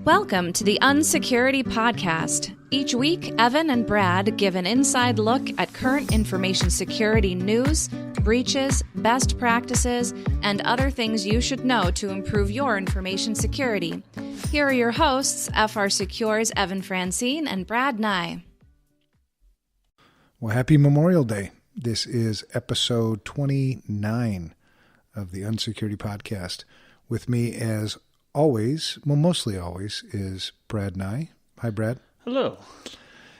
Welcome to the UNSECURITY podcast. Each week, Evan and Brad give an inside look at current information security news, breaches, best practices, and other things you should know to improve your information security. Here are your hosts, FRSecure's Evan Francine and Brad Nye. Well, happy Memorial Day. This is episode 29 of the UNSECURITY podcast. With me, as always, well, mostly always, is Brad Nye. Hi, Brad. Hello.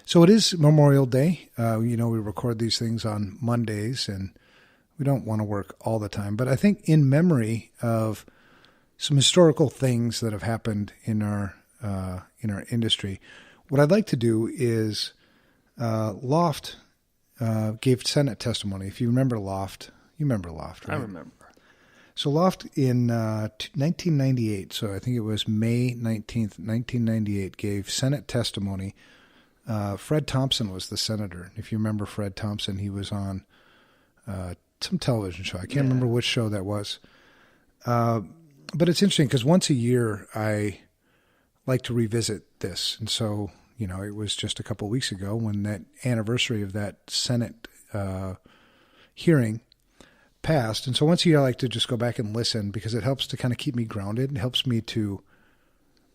So it is Memorial Day. We record these things on Mondays, and we don't want to work all the time. But I think in memory of some historical things that have happened in our industry, what I'd like to do is L0pht gave Senate testimony. If you remember L0pht, you remember L0pht, right? I remember. So L0pht in 1998, so I think it was May 19th, 1998, gave Senate testimony. Fred Thompson was the senator. If you remember Fred Thompson, he was on some television show. I can't remember which show that was. But it's interesting because once a year I like to revisit this. And so, it was just a couple of weeks ago when that anniversary of that Senate hearing passed. And so once a year I like to just go back and listen because it helps to kind of keep me grounded. It helps me to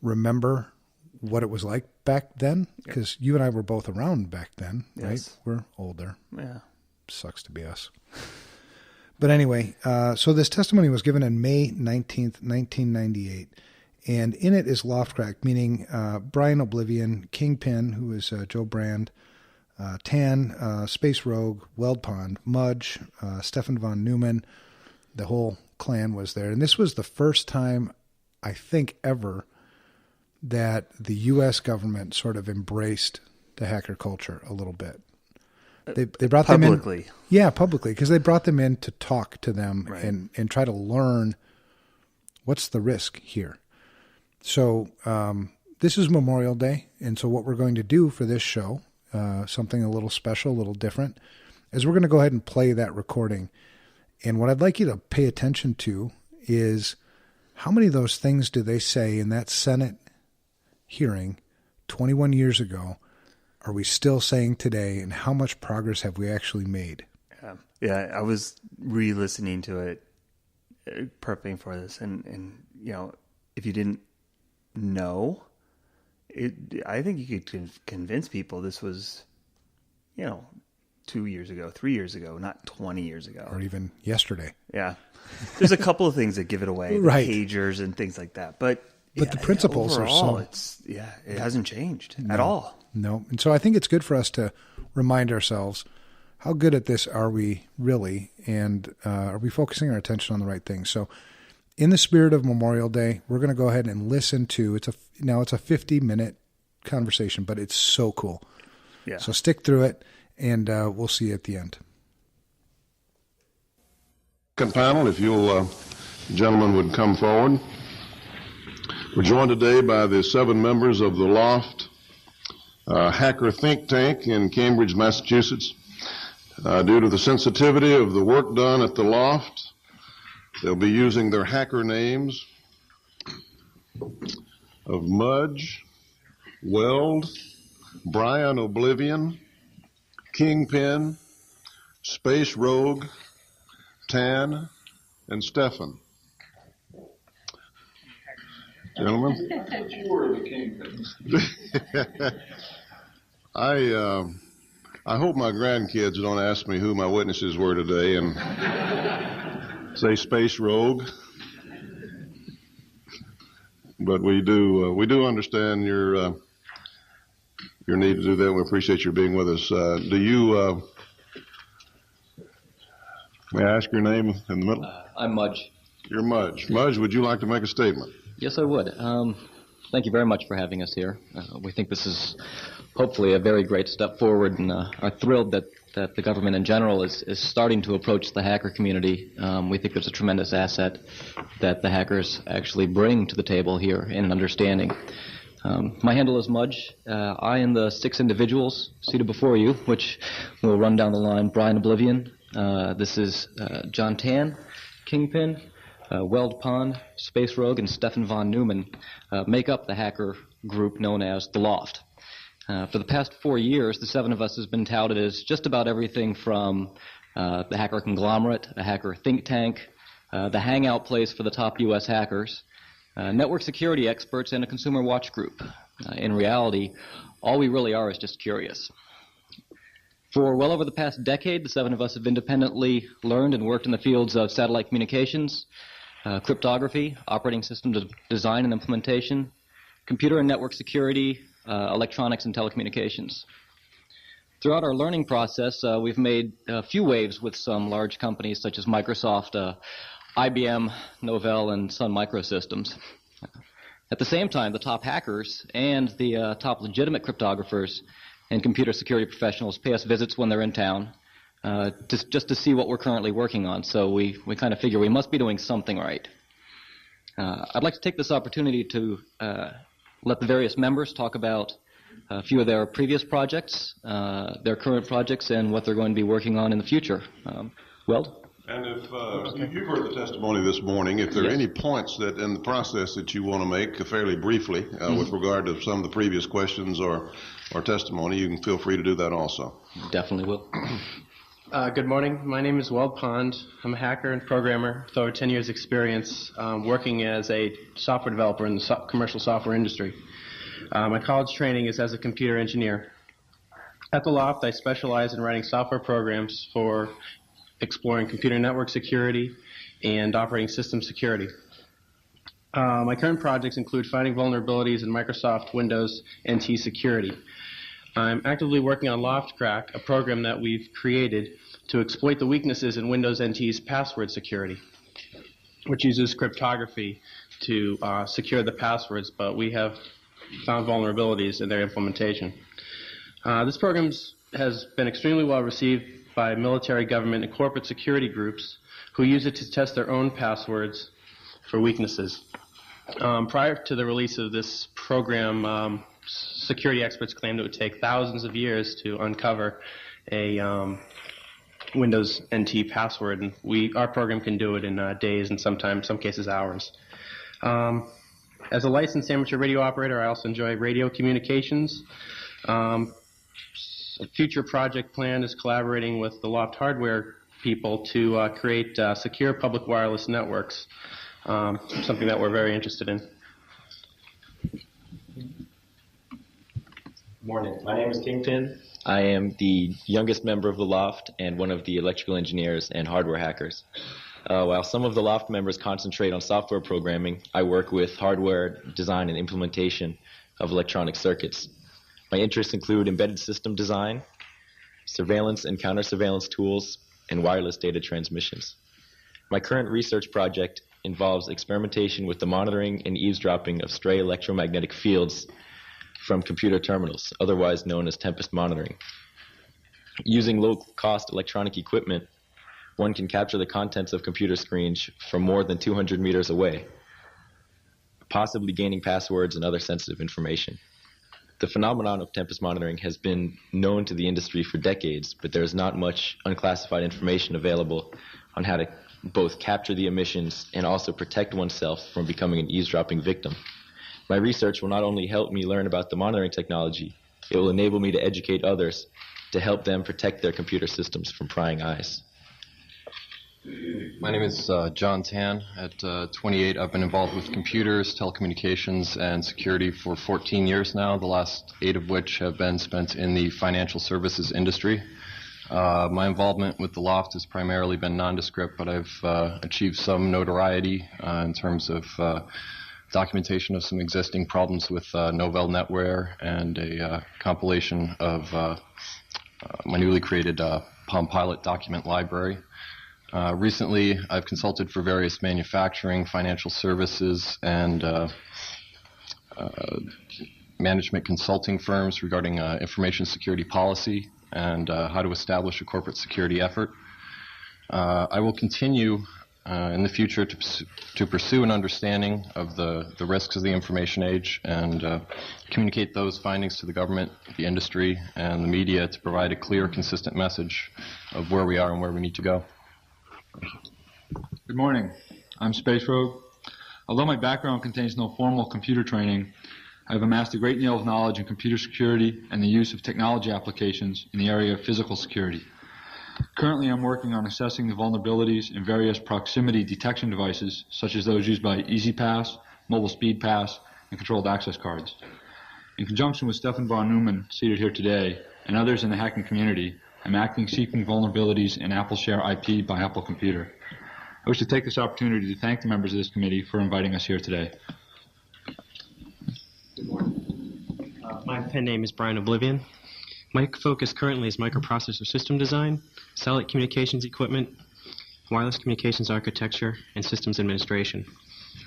remember what it was like back then because you and I were both around back then, right? Yes. We're older. Yeah. Sucks to be us. But anyway, so this testimony was given on May 19th, 1998. And in it is L0pht Crack, meaning Brian Oblivion, Kingpin, who is Joe Brand, Tan, Space Rogue, Weld Pond, Mudge, Stefan Von Neumann, the whole clan was there. And this was the first time, I think, ever that the U.S. government sort of embraced the hacker culture a little bit. They brought them in. Publicly. Yeah, publicly, because they brought them in to talk to them and try to learn what's the risk here. So this is Memorial Day, and so what we're going to do for this show, something a little special, a little different, is we're going to go ahead and play that recording. And what I'd like you to pay attention to is how many of those things do they say in that Senate hearing 21 years ago are we still saying today, and how much progress have we actually made? Yeah, I was re-listening to it, prepping for this, and if you didn't know, I think you could convince people this was, 2 years ago, 3 years ago, not 20 years ago. Or even yesterday. Yeah. There's a couple of things that give it away, right. Pagers and things like that. But the principles overall, are so... it hasn't changed at all. No. And so I think it's good for us to remind ourselves, how good at this are we really? And are we focusing our attention on the right things? So in the spirit of Memorial Day, we're going to go ahead and listen to, it's a 50-minute conversation, but it's so cool. Yeah. So stick through it, and we'll see you at the end. Second panel, if you'll, gentlemen, would come forward. We're joined today by the 7 members of the L0pht Hacker Think Tank in Cambridge, Massachusetts. Due to the sensitivity of the work done at the L0pht, they'll be using their hacker names of Mudge, Weld, Brian Oblivion, Kingpin, Space Rogue, Tan, and Stefan. Gentlemen? You were the kingpin. I hope my grandkids don't ask me who my witnesses were today and say Space Rogue. But we do understand your need to do that. We appreciate your being with us. May I ask your name in the middle? I'm Mudge. You're Mudge. Mudge, would you like to make a statement? Yes, I would. Thank you very much for having us here. We think this is hopefully a very great step forward, and are thrilled that the government in general is starting to approach the hacker community. We think it's a tremendous asset that the hackers actually bring to the table here in an understanding. My handle is Mudge. I and the 6 individuals seated before you, which will run down the line: Brian Oblivion, this is John Tan, Kingpin, L0pht, Space Rogue, and Stefan Von Neumann make up the hacker group known as the L0pht. For the past 4 years, the seven of us has been touted as just about everything from the hacker conglomerate, a hacker think tank, the hangout place for the top U.S. hackers, network security experts, and a consumer watch group. In reality, all we really are is just curious. For well over the past decade, the seven of us have independently learned and worked in the fields of satellite communications, cryptography, operating system design and implementation, computer and network security, electronics and telecommunications. Throughout our learning process, we've made a few waves with some large companies such as Microsoft, IBM, Novell, and Sun Microsystems. At the same time, the top hackers and the top legitimate cryptographers and computer security professionals pay us visits when they're in town, just to see what we're currently working on. So we kind of figure we must be doing something right. I'd like to take this opportunity to let the various members talk about a few of their previous projects, their current projects, and what they're going to be working on in the future. Weld? And if you've heard the testimony this morning, if there are any points that in the process that you want to make fairly briefly with regard to some of the previous questions or testimony, you can feel free to do that also. Definitely will. Good morning. My name is L0pht. I'm a hacker and programmer with over 10 years experience working as a software developer in the commercial software industry. My college training is as a computer engineer. At the L0pht, I specialize in writing software programs for exploring computer network security and operating system security. My current projects include finding vulnerabilities in Microsoft Windows NT security. I'm actively working on L0pht Crack, a program that we've created to exploit the weaknesses in Windows NT's password security, which uses cryptography to secure the passwords, but we have found vulnerabilities in their implementation. This program has been extremely well received by military, government, and corporate security groups who use it to test their own passwords for weaknesses. Prior to the release of this program, security experts claimed it would take thousands of years to uncover a Windows NT password, and our program can do it in days and sometimes, some cases, hours. As a licensed amateur radio operator, I also enjoy radio communications. A future project plan is collaborating with the L0pht hardware people to create secure public wireless networks, something that we're very interested in. Morning. My name is Kingpin. I am the youngest member of the L0pht and one of the electrical engineers and hardware hackers. While some of the L0pht members concentrate on software programming, I work with hardware design and implementation of electronic circuits. My interests include embedded system design, surveillance and counter-surveillance tools, and wireless data transmissions. My current research project involves experimentation with the monitoring and eavesdropping of stray electromagnetic fields from computer terminals, otherwise known as tempest monitoring. Using low-cost electronic equipment, one can capture the contents of computer screens from more than 200 meters away, possibly gaining passwords and other sensitive information. The phenomenon of tempest monitoring has been known to the industry for decades, but there is not much unclassified information available on how to both capture the emissions and also protect oneself from becoming an eavesdropping victim. My research will not only help me learn about the monitoring technology, it will enable me to educate others to help them protect their computer systems from prying eyes. My name is John Tan. At 28, I've been involved with computers, telecommunications, and security for 14 years now, the last 8 of which have been spent in the financial services industry. My involvement with the L0pht has primarily been nondescript, but I've achieved some notoriety in terms of documentation of some existing problems with Novell NetWare and a compilation of my newly created Palm Pilot document library. Recently, I've consulted for various manufacturing, financial services, and management consulting firms regarding information security policy and how to establish a corporate security effort. I will continue in the future to pursue an understanding of the risks of the information age and communicate those findings to the government, the industry, and the media to provide a clear, consistent message of where we are and where we need to go. Good morning. I'm Space Rogue. Although my background contains no formal computer training, I have amassed a great deal of knowledge in computer security and the use of technology applications in the area of physical security. Currently, I'm working on assessing the vulnerabilities in various proximity detection devices, such as those used by EasyPass, Mobile Speed Pass, and controlled access cards. In conjunction with Stefan Von Neumann, seated here today, and others in the hacking community, I'm acting seeking vulnerabilities in Apple Share IP by Apple Computer. I wish to take this opportunity to thank the members of this committee for inviting us here today. Good morning. My pen name is Brian Oblivion. My focus currently is microprocessor system design, satellite communications equipment, wireless communications architecture, and systems administration.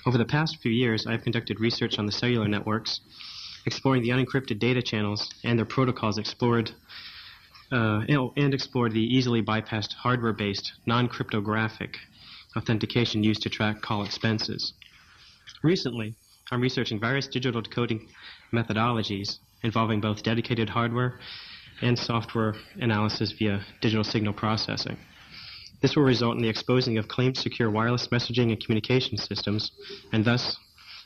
Over the past few years, I have conducted research on the cellular networks, exploring the unencrypted data channels and their protocols and explored the easily bypassed hardware-based, non-cryptographic authentication used to track call expenses. Recently, I'm researching various digital decoding methodologies involving both dedicated hardware and software analysis via digital signal processing. This will result in the exposing of claimed secure wireless messaging and communication systems, and thus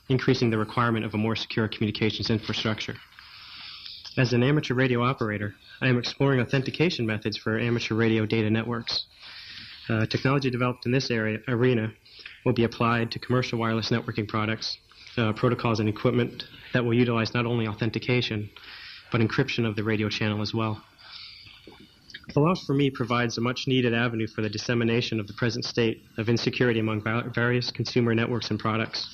increasing the requirement of a more secure communications infrastructure. As an amateur radio operator, I am exploring authentication methods for amateur radio data networks. Technology developed in this arena will be applied to commercial wireless networking products, protocols, and equipment that will utilize not only authentication, but encryption of the radio channel as well. The loft for me provides a much-needed avenue for the dissemination of the present state of insecurity among various consumer networks and products.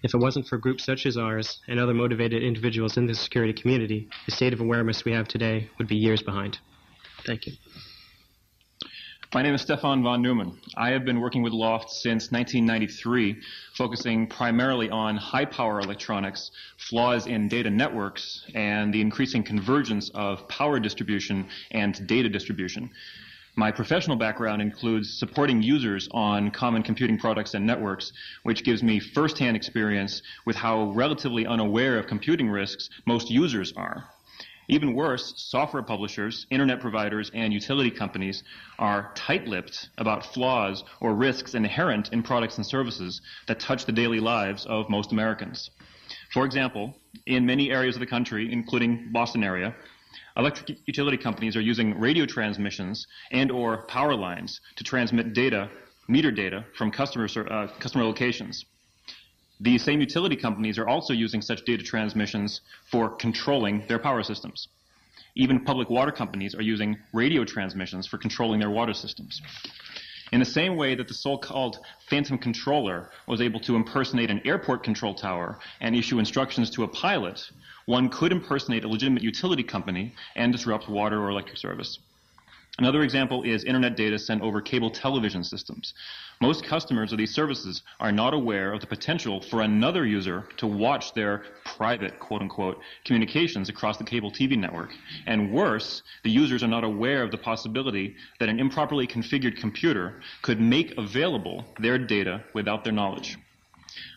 If it wasn't for groups such as ours and other motivated individuals in the security community, the state of awareness we have today would be years behind. Thank you. My name is Stefan Von Neumann. I have been working with L0pht since 1993, focusing primarily on high-power electronics, flaws in data networks, and the increasing convergence of power distribution and data distribution. My professional background includes supporting users on common computing products and networks, which gives me firsthand experience with how relatively unaware of computing risks most users are. Even worse, software publishers, internet providers, and utility companies are tight-lipped about flaws or risks inherent in products and services that touch the daily lives of most Americans. For example, in many areas of the country, including Boston area, electric utility companies are using radio transmissions and or power lines to transmit data, meter data, from customer locations. These same utility companies are also using such data transmissions for controlling their power systems. Even public water companies are using radio transmissions for controlling their water systems. In the same way that the so-called phantom controller was able to impersonate an airport control tower and issue instructions to a pilot, one could impersonate a legitimate utility company and disrupt water or electric service. Another example is internet data sent over cable television systems. Most customers of these services are not aware of the potential for another user to watch their private, quote-unquote, communications across the cable TV network. And worse, the users are not aware of the possibility that an improperly configured computer could make available their data without their knowledge.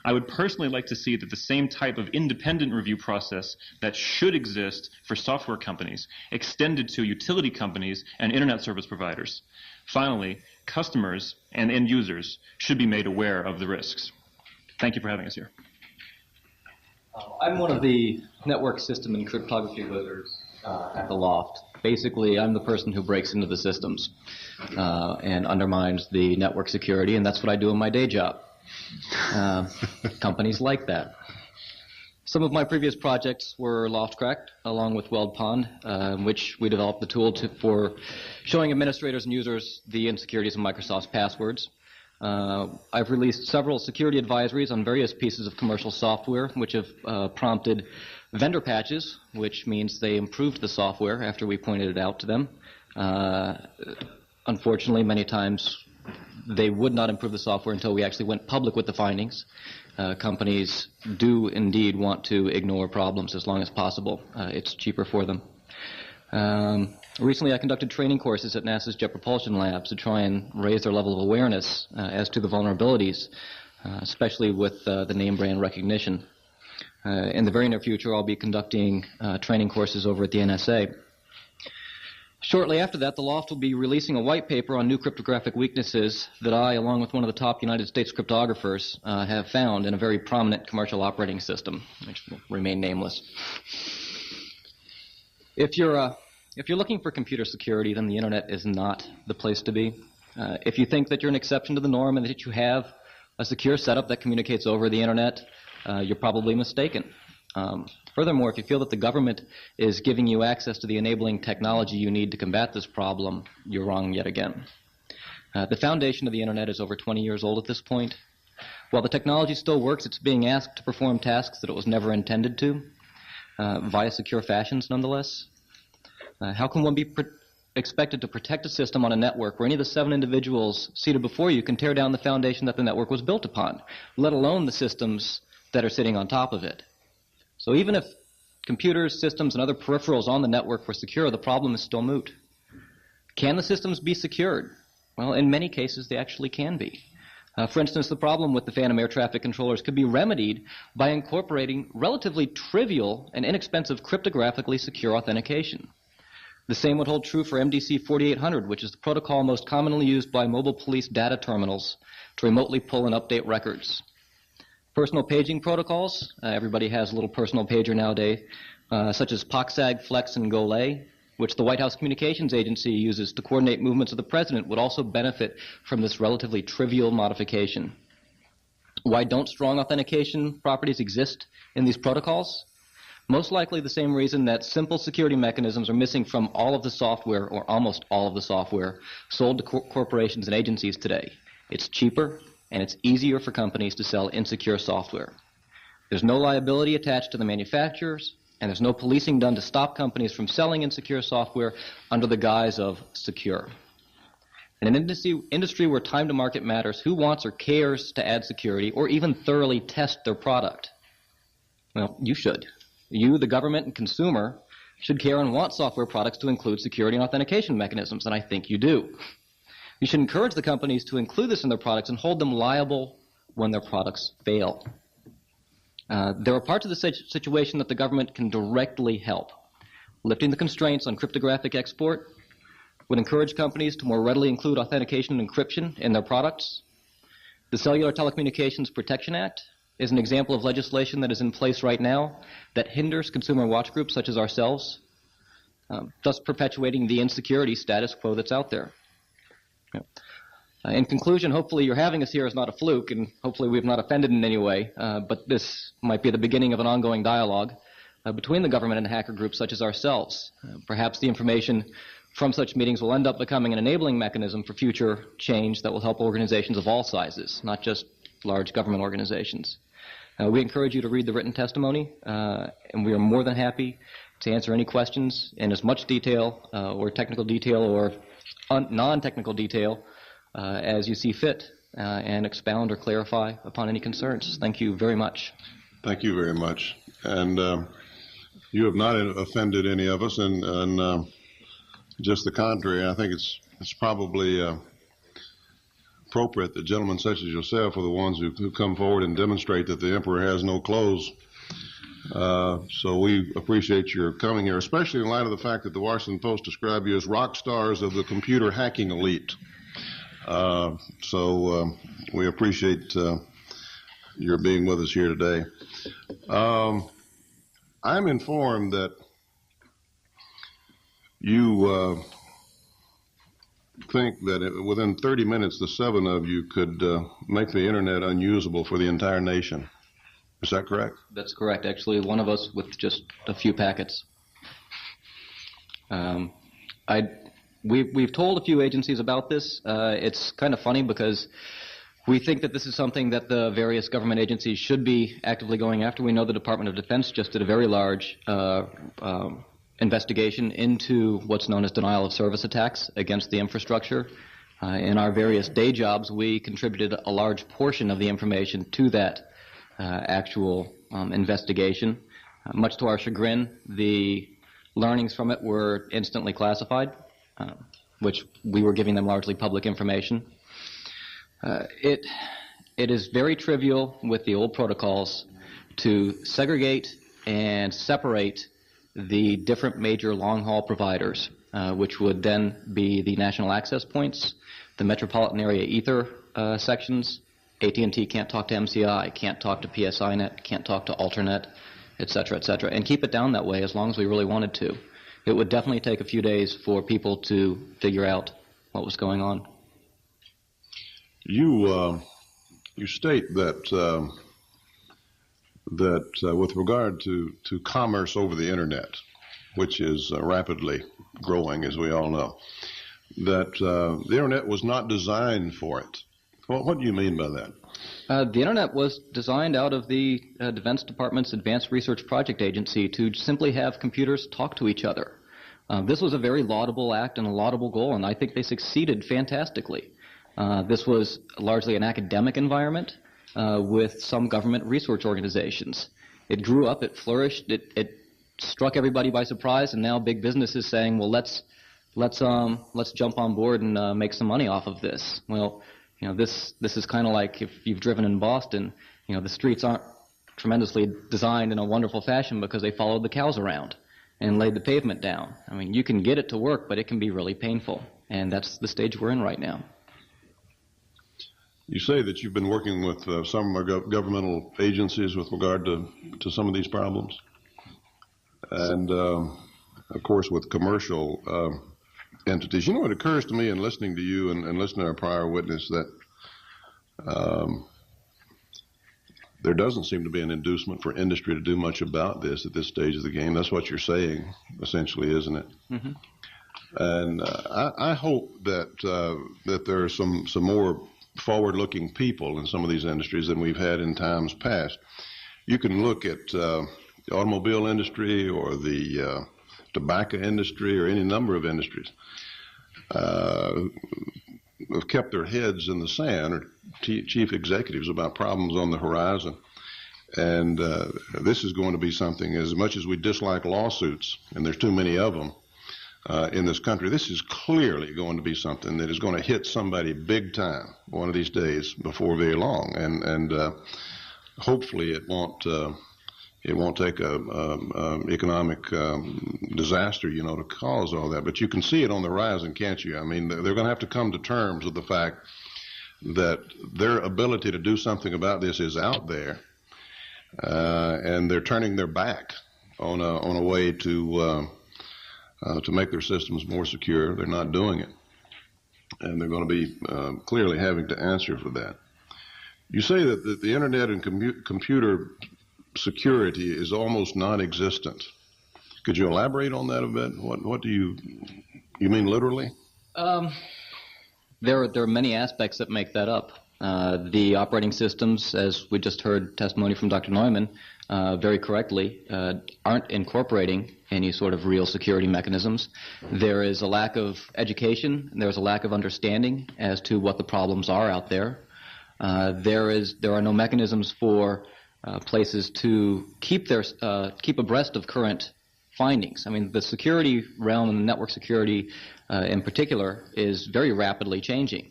I would personally like to see that the same type of independent review process that should exist for software companies extended to utility companies and internet service providers. Finally, customers and end users should be made aware of the risks. Thank you for having us here. I'm one of the network system and cryptography wizards at the L0pht. Basically, I'm the person who breaks into the systems and undermines the network security, and that's what I do in my day job. Companies like that. Some of my previous projects were L0pht Cracked, along with l0pht, in which we developed the tool for showing administrators and users the insecurities of Microsoft's passwords. I've released several security advisories on various pieces of commercial software, which have prompted vendor patches, which means they improved the software after we pointed it out to them. Unfortunately, many times they would not improve the software until we actually went public with the findings. Companies do indeed want to ignore problems as long as possible. It's cheaper for them. Recently, I conducted training courses at NASA's Jet Propulsion Labs to try and raise their level of awareness as to the vulnerabilities, especially with the name brand recognition. In the very near future, I'll be conducting training courses over at the NSA. Shortly after that, the L0pht will be releasing a white paper on new cryptographic weaknesses that I, along with one of the top United States cryptographers, have found in a very prominent commercial operating system, which will remain nameless. If you're looking for computer security, then the Internet is not the place to be. If you think that you're an exception to the norm and that you have a secure setup that communicates over the Internet, you're probably mistaken. Furthermore, if you feel that the government is giving you access to the enabling technology you need to combat this problem, you're wrong yet again. The foundation of the Internet is over 20 years old at this point. While the technology still works, it's being asked to perform tasks that it was never intended to, via secure fashions nonetheless. How can one be expected to protect a system on a network where any of the 7 individuals seated before you can tear down the foundation that the network was built upon, let alone the systems that are sitting on top of it? So even if computers, systems, and other peripherals on the network were secure, the problem is still moot. Can the systems be secured? Well, in many cases, they actually can be. For instance, the problem with the phantom air traffic controllers could be remedied by incorporating relatively trivial and inexpensive cryptographically secure authentication. The same would hold true for MDC 4800, which is the protocol most commonly used by mobile police data terminals to remotely pull and update records. Personal paging protocols, everybody has a little personal pager nowadays, such as POCSAG, Flex, and GOLAY, which the White House Communications Agency uses to coordinate movements of the president, would also benefit from this relatively trivial modification. Why don't strong authentication properties exist in these protocols? Most likely the same reason that simple security mechanisms are missing from all of the software, or almost all of the software, sold to corporations and agencies today. It's cheaper, and it's easier for companies to sell insecure software. There's no liability attached to the manufacturers, and there's no policing done to stop companies from selling insecure software under the guise of secure. In an industry where time to market matters, who wants or cares to add security or even thoroughly test their product? Well, you should. You, the government and consumer, should care and want software products to include security and authentication mechanisms, and I think you do. You should encourage the companies to include this in their products and hold them liable when their products fail. There are parts of the situation that the government can directly help. Lifting the constraints on cryptographic export would encourage companies to more readily include authentication and encryption in their products. The Cellular Telecommunications Protection Act is an example of legislation that is in place right now that hinders consumer watch groups such as ourselves, thus perpetuating the insecurity status quo that's out there. In conclusion, hopefully your having us here is not a fluke, and hopefully we've not offended in any way, but this might be the beginning of an ongoing dialogue between the government and hacker groups such as ourselves. Perhaps the information from such meetings will end up becoming an enabling mechanism for future change that will help organizations of all sizes, not just large government organizations. We encourage you to read the written testimony, and we are more than happy to answer any questions in as much detail or technical detail or non-technical detail as you see fit, and expound or clarify upon any concerns. Thank you very much. Thank you very much. And you have not offended any of us, and just the contrary. I think it's probably appropriate that gentlemen such as yourself are the ones who come forward and demonstrate that the emperor has no clothes. So we appreciate your coming here, especially in light of the fact that the Washington Post described you as rock stars of the computer hacking elite. So we appreciate your being with us here today. I'm informed that you think that within 30 minutes the 7 of you could make the Internet unusable for the entire nation. Is that correct? That's correct. Actually, one of us with just a few packets. We've told a few agencies about this. It's kind of funny because we think that this is something that the various government agencies should be actively going after. We know the Department of Defense just did a very large investigation into what's known as denial of service attacks against the infrastructure. In our various day jobs, we contributed a large portion of the information to that actual investigation. Much to our chagrin, the learnings from it were instantly classified, which we were giving them largely public information. It is very trivial with the old protocols to segregate and separate the different major long-haul providers. which would then be the national access points, the metropolitan area ether sections. AT&T can't talk to MCI, can't talk to PSINet, can't talk to Alternet, et cetera, and keep it down that way as long as we really wanted to. It would definitely take a few days for people to figure out what was going on. You state that with regard to commerce over the internet, which is rapidly growing, as we all know, that the internet was not designed for it. Well, what do you mean by that? The internet was designed out of the Defense Department's Advanced Research Project Agency to simply have computers talk to each other. This was a very laudable act and a laudable goal, and I think they succeeded fantastically. This was largely an academic environment with some government research organizations. It grew up, it flourished, it struck everybody by surprise, and now big business is saying, well, let's jump on board and make some money off of this. Well, this is kind of like if you've driven in Boston, the streets aren't tremendously designed in a wonderful fashion because they followed the cows around and laid the pavement down. I mean, you can get it to work, but it can be really painful, and that's the stage we're in right now. You say that you've been working with some governmental agencies with regard to some of these problems, and of course with commercial entities. It occurs to me in listening to you and listening to our prior witness that there doesn't seem to be an inducement for industry to do much about this at this stage of the game. That's what you're saying, essentially, isn't it? Mm-hmm. And I hope that there are some more forward-looking people in some of these industries than we've had in times past. You can look at the automobile industry or the tobacco industry or any number of industries have kept their heads in the sand, or chief executives, about problems on the horizon. And this is going to be something, as much as we dislike lawsuits, and there's too many of them in this country, this is clearly going to be something that is going to hit somebody big time one of these days before very long. And hopefully it won't take a economic disaster, to cause all that. But you can see it on the horizon, can't you? I mean, they're going to have to come to terms with the fact that their ability to do something about this is out there, and they're turning their back on a way to make their systems more secure. They're not doing it, and they're going to be clearly having to answer for that. You say that the internet and computer security is almost non-existent. Could you elaborate on that a bit? What do you mean literally? There are many aspects that make that up. The operating systems, as we just heard testimony from Dr. Neumann, very correctly, aren't incorporating any sort of real security mechanisms. There is a lack of education, and there's a lack of understanding as to what the problems are out there. There are no mechanisms for places to keep abreast of current findings. I mean, the security realm and network security in particular is very rapidly changing.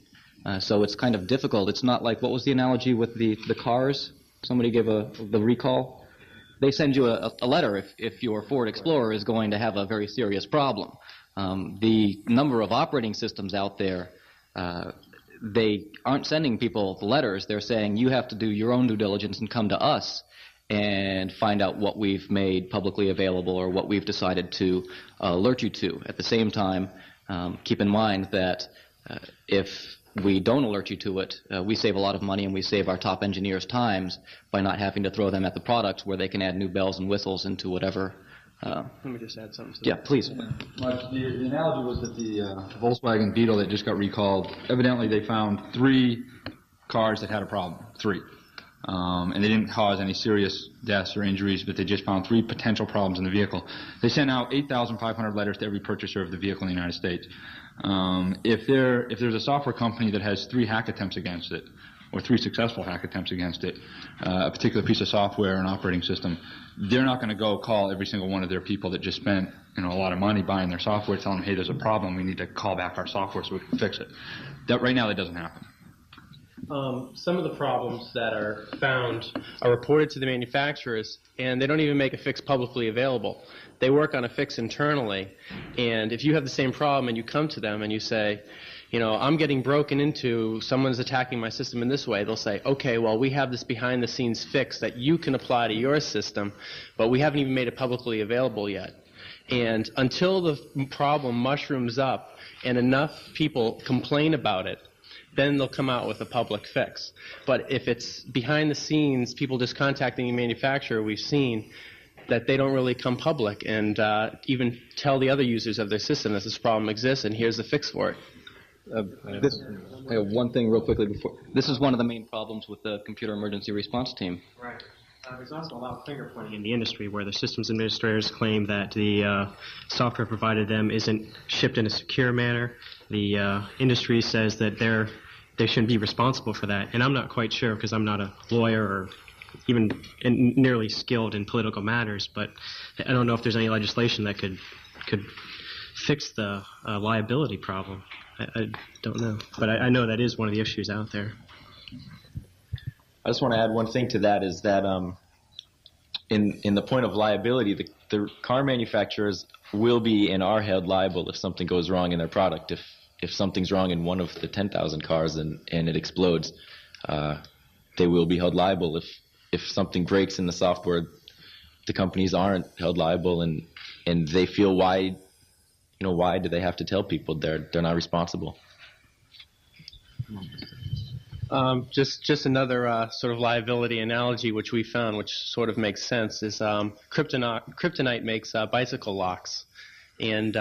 So it's kind of difficult. It's not like, what was the analogy with the cars? Somebody give the recall. They send you a letter if your Ford Explorer is going to have a very serious problem. The number of operating systems out there, they aren't sending people the letters. They're saying you have to do your own due diligence and come to us and find out what we've made publicly available or what we've decided to alert you to. At the same time, keep in mind that if we don't alert you to it, we save a lot of money and we save our top engineers' times by not having to throw them at the products where they can add new bells and whistles into whatever. Let me just add something to that. Yeah, please. The analogy was that the Volkswagen Beetle that just got recalled, evidently they found 3 cars that had a problem, 3. And they didn't cause any serious deaths or injuries, but they just found 3 potential problems in the vehicle. They sent out 8,500 letters to every purchaser of the vehicle in the United States. If there's a software company that has 3 hack attempts against it, or 3 successful hack attempts against it, a particular piece of software or an operating system, they're not going to go call every single one of their people that just spent a lot of money buying their software, telling them, hey, there's a problem, we need to call back our software so we can fix it. Right now that doesn't happen. Some of the problems that are found are reported to the manufacturers, and they don't even make a fix publicly available. They work on a fix internally, and if you have the same problem and you come to them and you say, you know, I'm getting broken into, someone's attacking my system in this way, they'll say, okay, well, we have this behind-the-scenes fix that you can apply to your system, but we haven't even made it publicly available yet. And until the problem mushrooms up and enough people complain about it, then they'll come out with a public fix. But if it's behind the scenes, people just contacting the manufacturer, we've seen that they don't really come public and even tell the other users of their system that this problem exists and here's the fix for it. I have one thing real quickly before. This is one of the main problems with the computer emergency response team. Right. There's also a lot of finger pointing in the industry where the systems administrators claim that the software provided them isn't shipped in a secure manner. The industry says that they shouldn't be responsible for that. And I'm not quite sure because I'm not a lawyer or even nearly skilled in political matters, but I don't know if there's any legislation that could fix the liability problem. I don't know. But I know that is one of the issues out there. I just want to add one thing to that is that in the point of liability, the car manufacturers will be and are held liable if something goes wrong in their product. If something's wrong in one of the 10,000 cars and it explodes, they will be held liable. If something breaks in the software, the companies aren't held liable, and they feel why do they have to tell people they're not responsible? Just another sort of liability analogy which we found, which sort of makes sense, is Kryptonite makes bicycle locks, and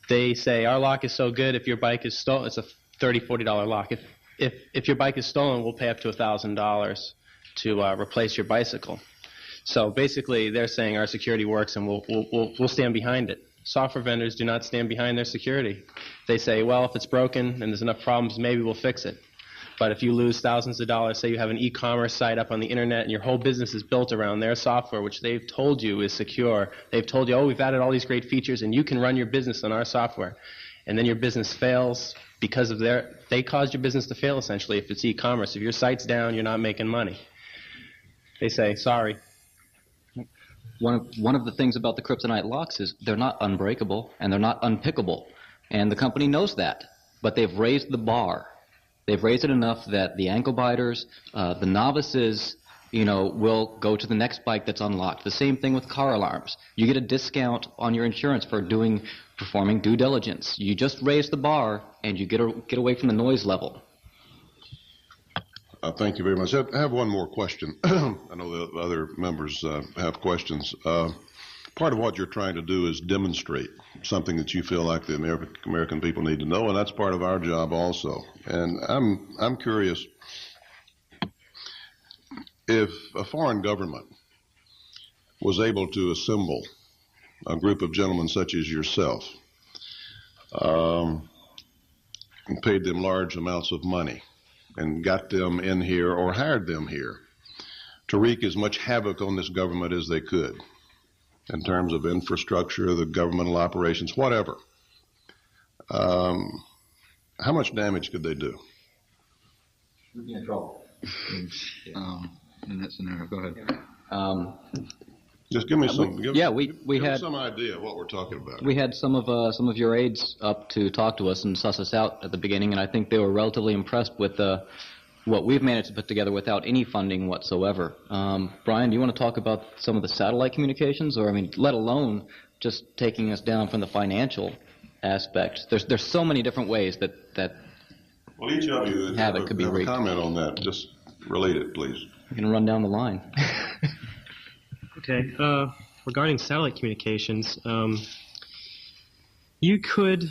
they say our lock is so good if your bike is stolen, it's a $30, $40 lock. If your bike is stolen, we'll pay up to $1,000 to replace your bicycle. So basically, they're saying our security works and we'll stand behind it. Software vendors do not stand behind their security. They say, well, if it's broken and there's enough problems, maybe we'll fix it. But if you lose thousands of dollars, say you have an e-commerce site up on the internet and your whole business is built around their software, which they've told you is secure. They've told you, oh, we've added all these great features and you can run your business on our software. And then your business fails because of they caused your business to fail essentially if it's e-commerce. If your site's down, you're not making money. They say, sorry. One of the things about the Kryptonite locks is they're not unbreakable and they're not unpickable. And the company knows that. But they've raised the bar. They've raised it enough that the ankle biters, the novices, will go to the next bike that's unlocked. The same thing with car alarms. You get a discount on your insurance for performing due diligence. You just raise the bar and you get away from the noise level. Thank you very much. I have one more question. I know the other members have questions. Part of what you're trying to do is demonstrate something that you feel like the American people need to know, and that's part of our job also. And I'm curious, if a foreign government was able to assemble a group of gentlemen such as yourself and paid them large amounts of money and got them in here or hired them here to wreak as much havoc on this government as they could in terms of infrastructure, the governmental operations, whatever, how much damage could they do? We'd be in trouble. In that scenario, go ahead. Just give me some. Give had some idea of what we're talking about. We had some of your aides up to talk to us and suss us out at the beginning, and I think they were relatively impressed with what we've managed to put together without any funding whatsoever. Brian, do you want to talk about some of the satellite communications, or let alone just taking us down from the financial aspect? There's so many different ways that well, each of you have a comment on that. Just relate it, please. You can run down the line. Okay. Regarding satellite communications, you could,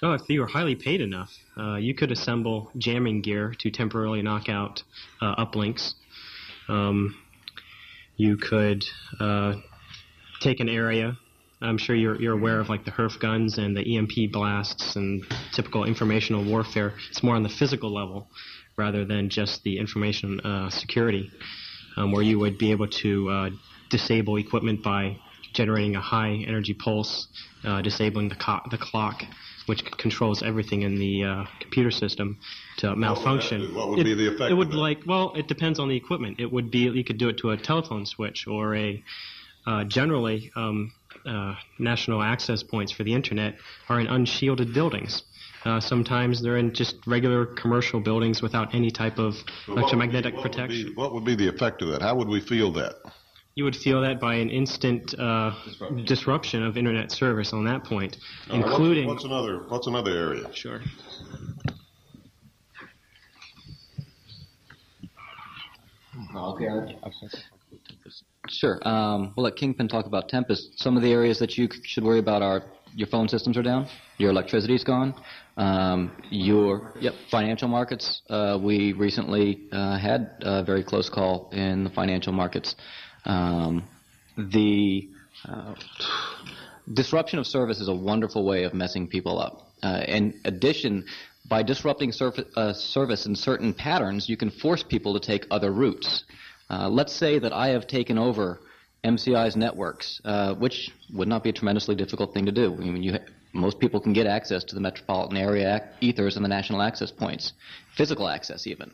if you were highly paid enough, you could assemble jamming gear to temporarily knock out uplinks. You could take an area. I'm sure you're aware of like the HERF guns and the EMP blasts and typical informational warfare. It's more on the physical level rather than just the information security, where you would be able to disable equipment by generating a high energy pulse, disabling the clock, which controls everything in the computer system, to malfunction. What would be the effect? It would it depends on the equipment. It would be, you could do it to a telephone switch or a generally national access points for the internet are in unshielded buildings. Sometimes they're in just regular commercial buildings without any type of electromagnetic protection. What would be the effect of that? How would we feel that? You would feel that by an instant disruption of internet service on that point, including... What's another area? Sure. Sure. We'll let Kingpin talk about Tempest. Some of the areas that you should worry about are your phone systems are down, your electricity's gone, your financial markets. We recently had a very close call in the financial markets. The disruption of service is a wonderful way of messing people up. In addition, by disrupting service in certain patterns, you can force people to take other routes. Let's say that I have taken over MCI's networks, which would not be a tremendously difficult thing to do. I mean, most people can get access to the metropolitan area ethers and the national access points, physical access even.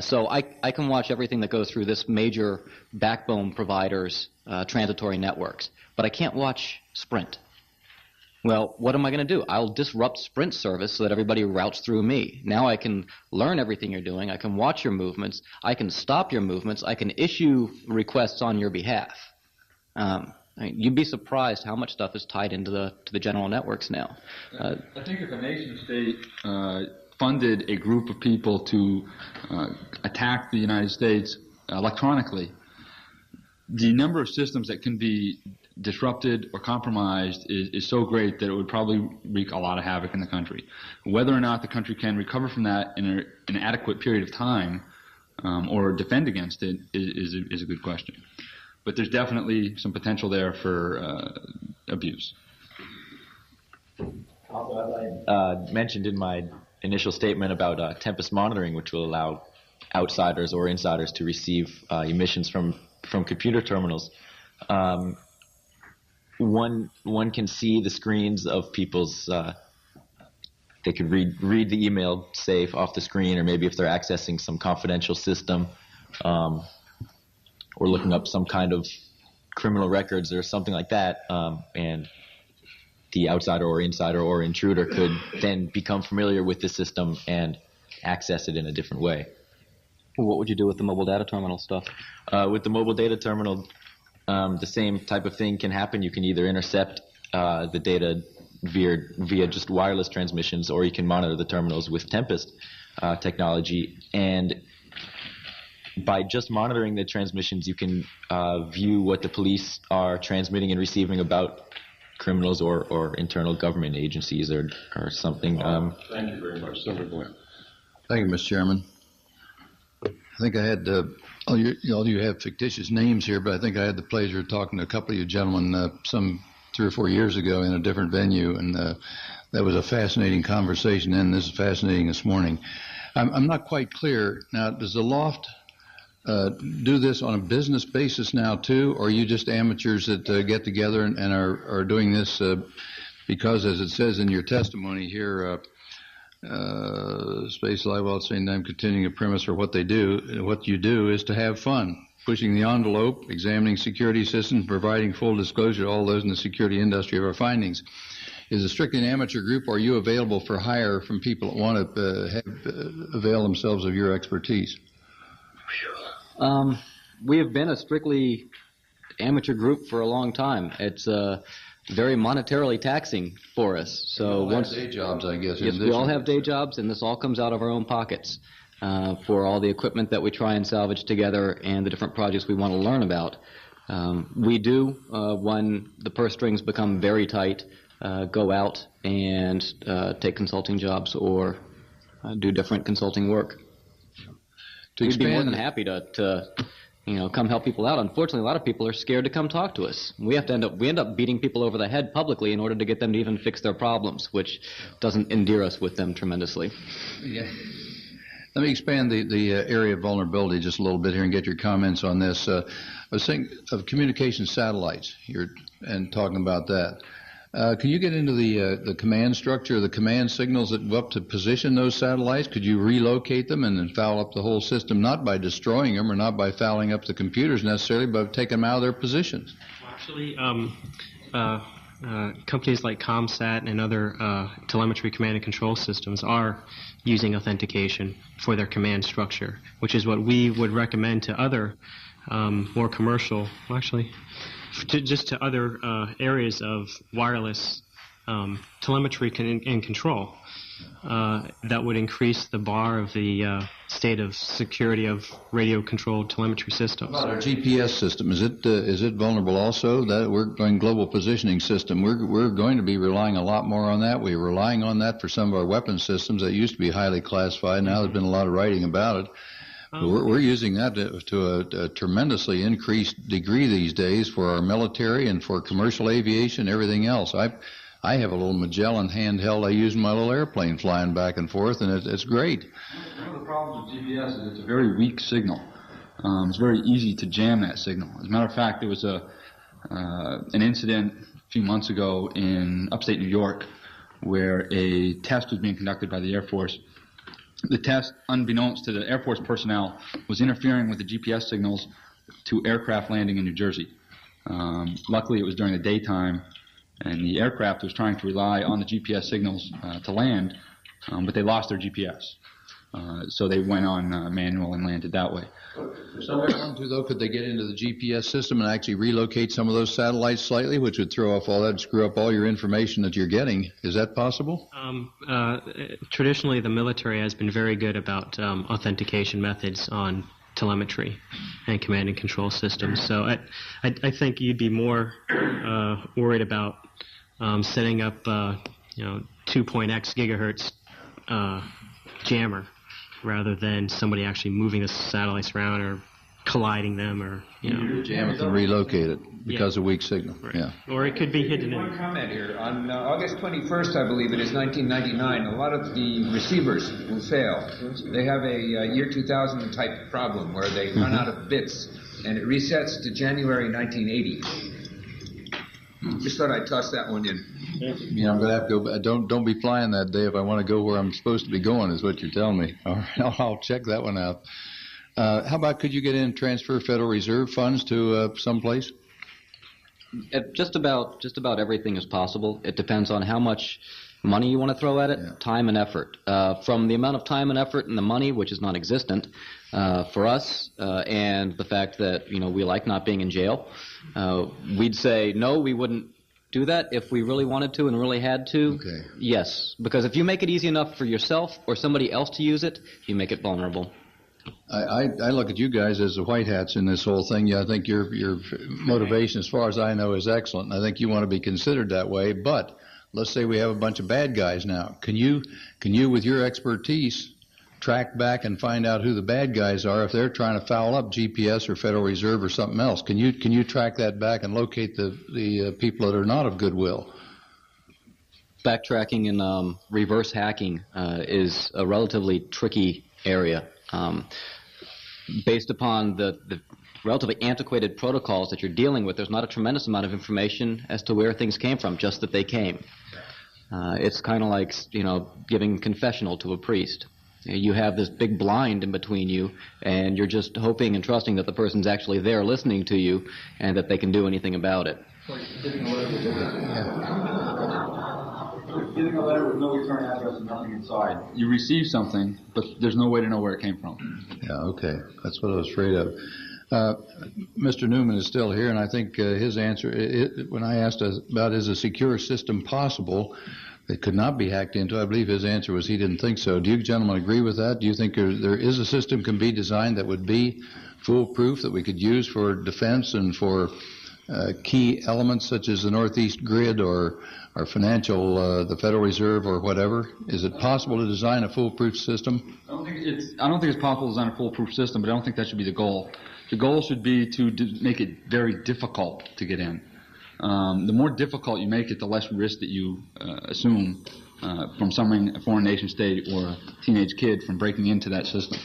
So I can watch everything that goes through this major backbone provider's transitory networks, but I can't watch Sprint. Well, what am I going to do? I'll disrupt Sprint service so that everybody routes through me. Now I can learn everything you're doing. I can watch your movements. I can stop your movements. I can issue requests on your behalf. You'd be surprised how much stuff is tied into the general networks now. I think if a nation state funded a group of people to attack the United States electronically, the number of systems that can be disrupted or compromised is so great that it would probably wreak a lot of havoc in the country. Whether or not the country can recover from that in an adequate period of time or defend against it is a good question. But there's definitely some potential there for abuse. I mentioned in my initial statement about Tempest monitoring, which will allow outsiders or insiders to receive emissions from computer terminals. One can see the screens of people's. They could read the email, say, off the screen, or maybe if they're accessing some confidential system, or looking up some kind of criminal records or something like that, and the outsider or insider or intruder could then become familiar with the system and access it in a different way. What would you do with the mobile data terminal stuff? With the mobile data terminal, the same type of thing can happen. You can either intercept the data via just wireless transmissions, or you can monitor the terminals with Tempest technology. And by just monitoring the transmissions, you can view what the police are transmitting and receiving about criminals or internal government agencies or something. Thank you very much. Senator Glenn. Thank you, Mr. Chairman. I think I had all you have fictitious names here, but I think I had the pleasure of talking to a couple of you gentlemen some 3 or 4 years ago in a different venue, and that was a fascinating conversation then. This is fascinating this morning. I'm not quite clear. Now, does the L0pht do this on a business basis now too, or are you just amateurs that get together and are doing this because, as it says in your testimony here, Space Live Well saying I'm continuing a premise for what they do. What you do is to have fun, pushing the envelope, examining security systems, providing full disclosure to all those in the security industry of our findings. Is it strictly an amateur group, or are you available for hire from people that want to avail themselves of your expertise? We have been a strictly amateur group for a long time. It's very monetarily taxing for us. So once day jobs, I guess. Yes, we all have day jobs, and this all comes out of our own pockets for all the equipment that we try and salvage together and the different projects we want to learn about. We do, when the purse strings become very tight, go out and take consulting jobs or do different consulting work. We'd be more than happy to come help people out. Unfortunately, a lot of people are scared to come talk to us. We end up beating people over the head publicly in order to get them to even fix their problems, which doesn't endear us with them tremendously. Yeah. Let me expand the area of vulnerability just a little bit here and get your comments on this. I was thinking of communication satellites and talking about that. Can you get into the command structure, the command signals that go up to position those satellites? Could you relocate them and then foul up the whole system, not by destroying them or not by fouling up the computers necessarily, but taking them out of their positions? Actually, companies like ComSat and other telemetry command and control systems are using authentication for their command structure, which is what we would recommend to other more commercial, just to other areas of wireless telemetry and control that would increase the bar of the state of security of radio-controlled telemetry systems. What about our GPS system? Is it vulnerable also? That we're going global positioning system. We're going to be relying a lot more on that. We're relying on that for some of our weapon systems that used to be highly classified. Now there's been a lot of writing about it. We're using that to a tremendously increased degree these days for our military and for commercial aviation, everything else. I have a little Magellan handheld I use in my little airplane flying back and forth, and it's great. One of the problems with GPS is it's a very weak signal. It's very easy to jam that signal. As a matter of fact, there was an incident a few months ago in upstate New York where a test was being conducted by the Air Force. The test, unbeknownst to the Air Force personnel, was interfering with the GPS signals to aircraft landing in New Jersey. Luckily, it was during the daytime, and the aircraft was trying to rely on the GPS signals to land, but they lost their GPS. So they went on manual and landed that way. Could they get into the GPS system and actually relocate some of those satellites slightly, which would throw off all that, screw up all your information that you're getting? Is that possible? Traditionally, the military has been very good about authentication methods on telemetry and command and control systems. So I think you'd be more worried about setting up, 2.x gigahertz jammer, rather than somebody actually moving the satellites around or colliding them, or jam it and relocate it because of weak signal. Right. Yeah. Or it could be hidden. One comment here. On August 21st, I believe it is, 1999, a lot of the receivers will fail. They have a year 2000 type problem where they run out of bits, and it resets to January 1980. Just thought I'd toss that one in. Yeah, I'm going to have to go. Don't be flying that day if I want to go where I'm supposed to be going, is what you're telling me. All right, I'll check that one out. How about, could you get in and transfer Federal Reserve funds to someplace? Just about everything is possible. It depends on how much money you want to throw at it, time and effort. From the amount of time and effort and the money, which is non-existent for us, and the fact that we like not being in jail, we'd say no, we wouldn't do that. If we really wanted to and really had to, yes. Because if you make it easy enough for yourself or somebody else to use it, you make it vulnerable. I look at you guys as the white hats in this whole thing. Yeah, I think your motivation, as far as I know, is excellent. And I think you want to be considered that way. But let's say we have a bunch of bad guys now. Can you, with your expertise, track back and find out who the bad guys are if they're trying to foul up GPS or Federal Reserve or something else? Can you track that back and locate the people that are not of goodwill? Backtracking and reverse hacking is a relatively tricky area. Based upon the relatively antiquated protocols that you're dealing with, there's not a tremendous amount of information as to where things came from, just that they came. It's kind of like, giving confessional to a priest. You have this big blind in between you, and you're just hoping and trusting that the person's actually there listening to you and that they can do anything about it. Getting a letter with no return address and nothing inside. You receive something, but there's no way to know where it came from. Yeah, okay. That's what I was afraid of. Mr. Neumann is still here, and I think his answer, when I asked about is a secure system possible that could not be hacked into, I believe his answer was he didn't think so. Do you gentlemen agree with that? Do you think there is a system can be designed that would be foolproof, that we could use for defense and for key elements such as the Northeast Grid or our financial, the Federal Reserve or whatever? Is it possible to design a foolproof system? I don't think it's possible to design a foolproof system, but I don't think that should be the goal. The goal should be to make it very difficult to get in. The more difficult you make it, the less risk that you assume from a foreign nation state or a teenage kid from breaking into that system.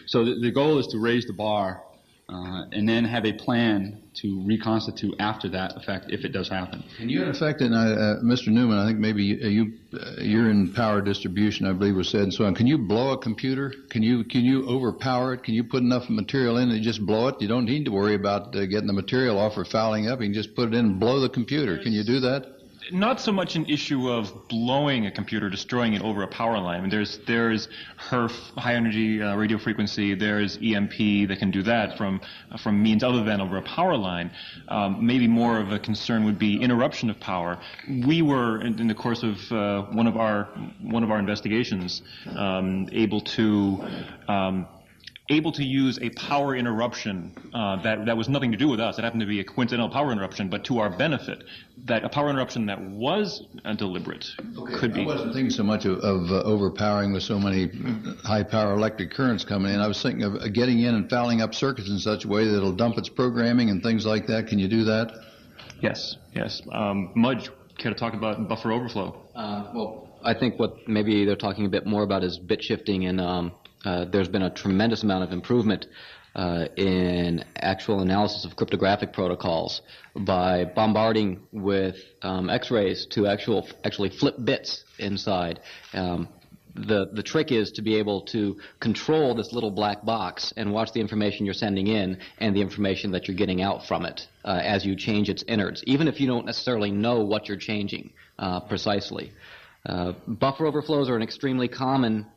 So the goal is to raise the bar and then have a plan to reconstitute after that effect if it does happen. Can you, in effect, and Mr. Newman, I think maybe you're in power distribution, I believe was said, and so on. Can you blow a computer? Can you overpower it? Can you put enough material in and just blow it? You don't need to worry about getting the material off or fouling up. You can just put it in and blow the computer. Can you do that? Not so much an issue of blowing a computer, destroying it over a power line. I mean, there's HERF, high energy radio frequency. There's EMP that can do that from means other than over a power line. Maybe more of a concern would be interruption of power. We were in the course of one of our investigations able to use a power interruption that was nothing to do with us. It happened to be a coincidental power interruption, but to our benefit. That a power interruption that was deliberate could be. I wasn't thinking so much of overpowering with so many high-power electric currents coming in. I was thinking of getting in and fouling up circuits in such a way that it'll dump its programming and things like that. Can you do that? Yes. Mudge, care to talk about buffer overflow? Well, I think what maybe they're talking a bit more about is bit shifting, and there's been a tremendous amount of improvement in actual analysis of cryptographic protocols by bombarding with X-rays to actually flip bits inside. The trick is to be able to control this little black box and watch the information you're sending in and the information that you're getting out from it as you change its innards, even if you don't necessarily know what you're changing precisely. Buffer overflows are an extremely common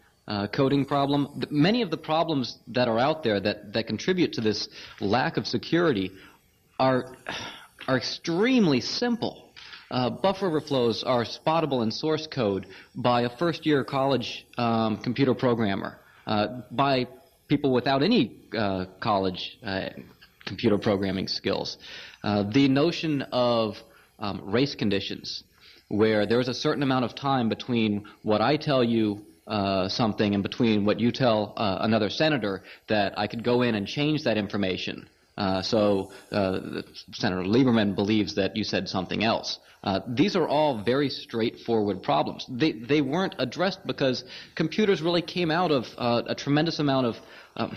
coding problem. Many of the problems that are out there that contribute to this lack of security are extremely simple. Buffer overflows are spottable in source code by a first-year college computer programmer, by people without any college computer programming skills. The notion of race conditions, where there's a certain amount of time between what I tell you something and between what you tell another senator, that I could go in and change that information. So Senator Lieberman believes that you said something else. These are all very straightforward problems. They weren't addressed because computers really came out of a tremendous amount of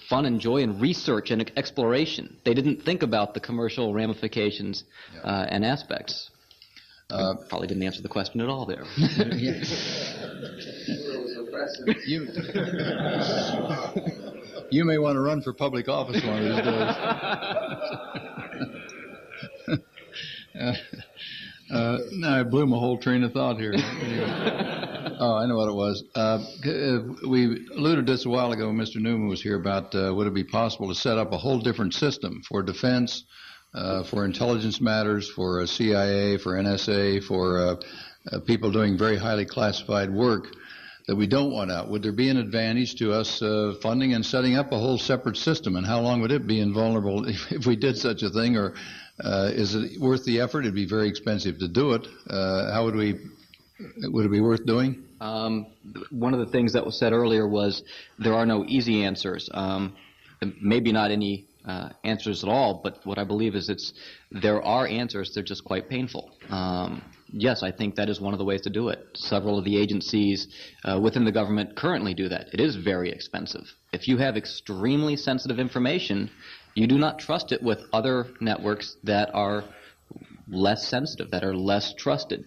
fun and joy and research and exploration. They didn't think about the commercial ramifications and aspects. Probably didn't answer the question at all there. You may want to run for public office one of these days. Now I blew my whole train of thought here. Oh, I know what it was. We alluded this a while ago when Mr. Newman was here about would it be possible to set up a whole different system for defense, for intelligence matters, for CIA, for NSA, for people doing very highly classified work that we don't want out. Would there be an advantage to us funding and setting up a whole separate system? And how long would it be invulnerable if we did such a thing? Or is it worth the effort? It'd be very expensive to do it. Would it be worth doing? One of the things that was said earlier was there are no easy answers. Maybe not any answers at all, but what I believe is there are answers. They're just quite painful. Yes, I think that is one of the ways to do it. Several of the agencies within the government currently do that. It is very expensive. If you have extremely sensitive information, you do not trust it with other networks that are less sensitive, that are less trusted.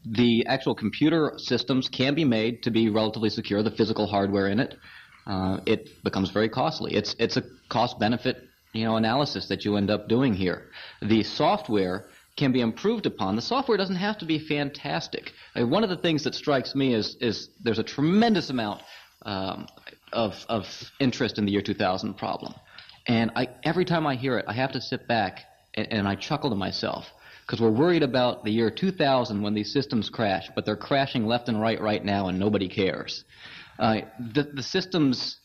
The actual computer systems can be made to be relatively secure, the physical hardware in it. It becomes very costly. It's a cost-benefit analysis that you end up doing here. The software can be improved upon. The software doesn't have to be fantastic. One of the things that strikes me is there's a tremendous amount of interest in the year 2000 problem. And every time I hear it, I have to sit back and I chuckle to myself, because we're worried about the year 2000 when these systems crash, but they're crashing left and right now, and nobody cares. The systems,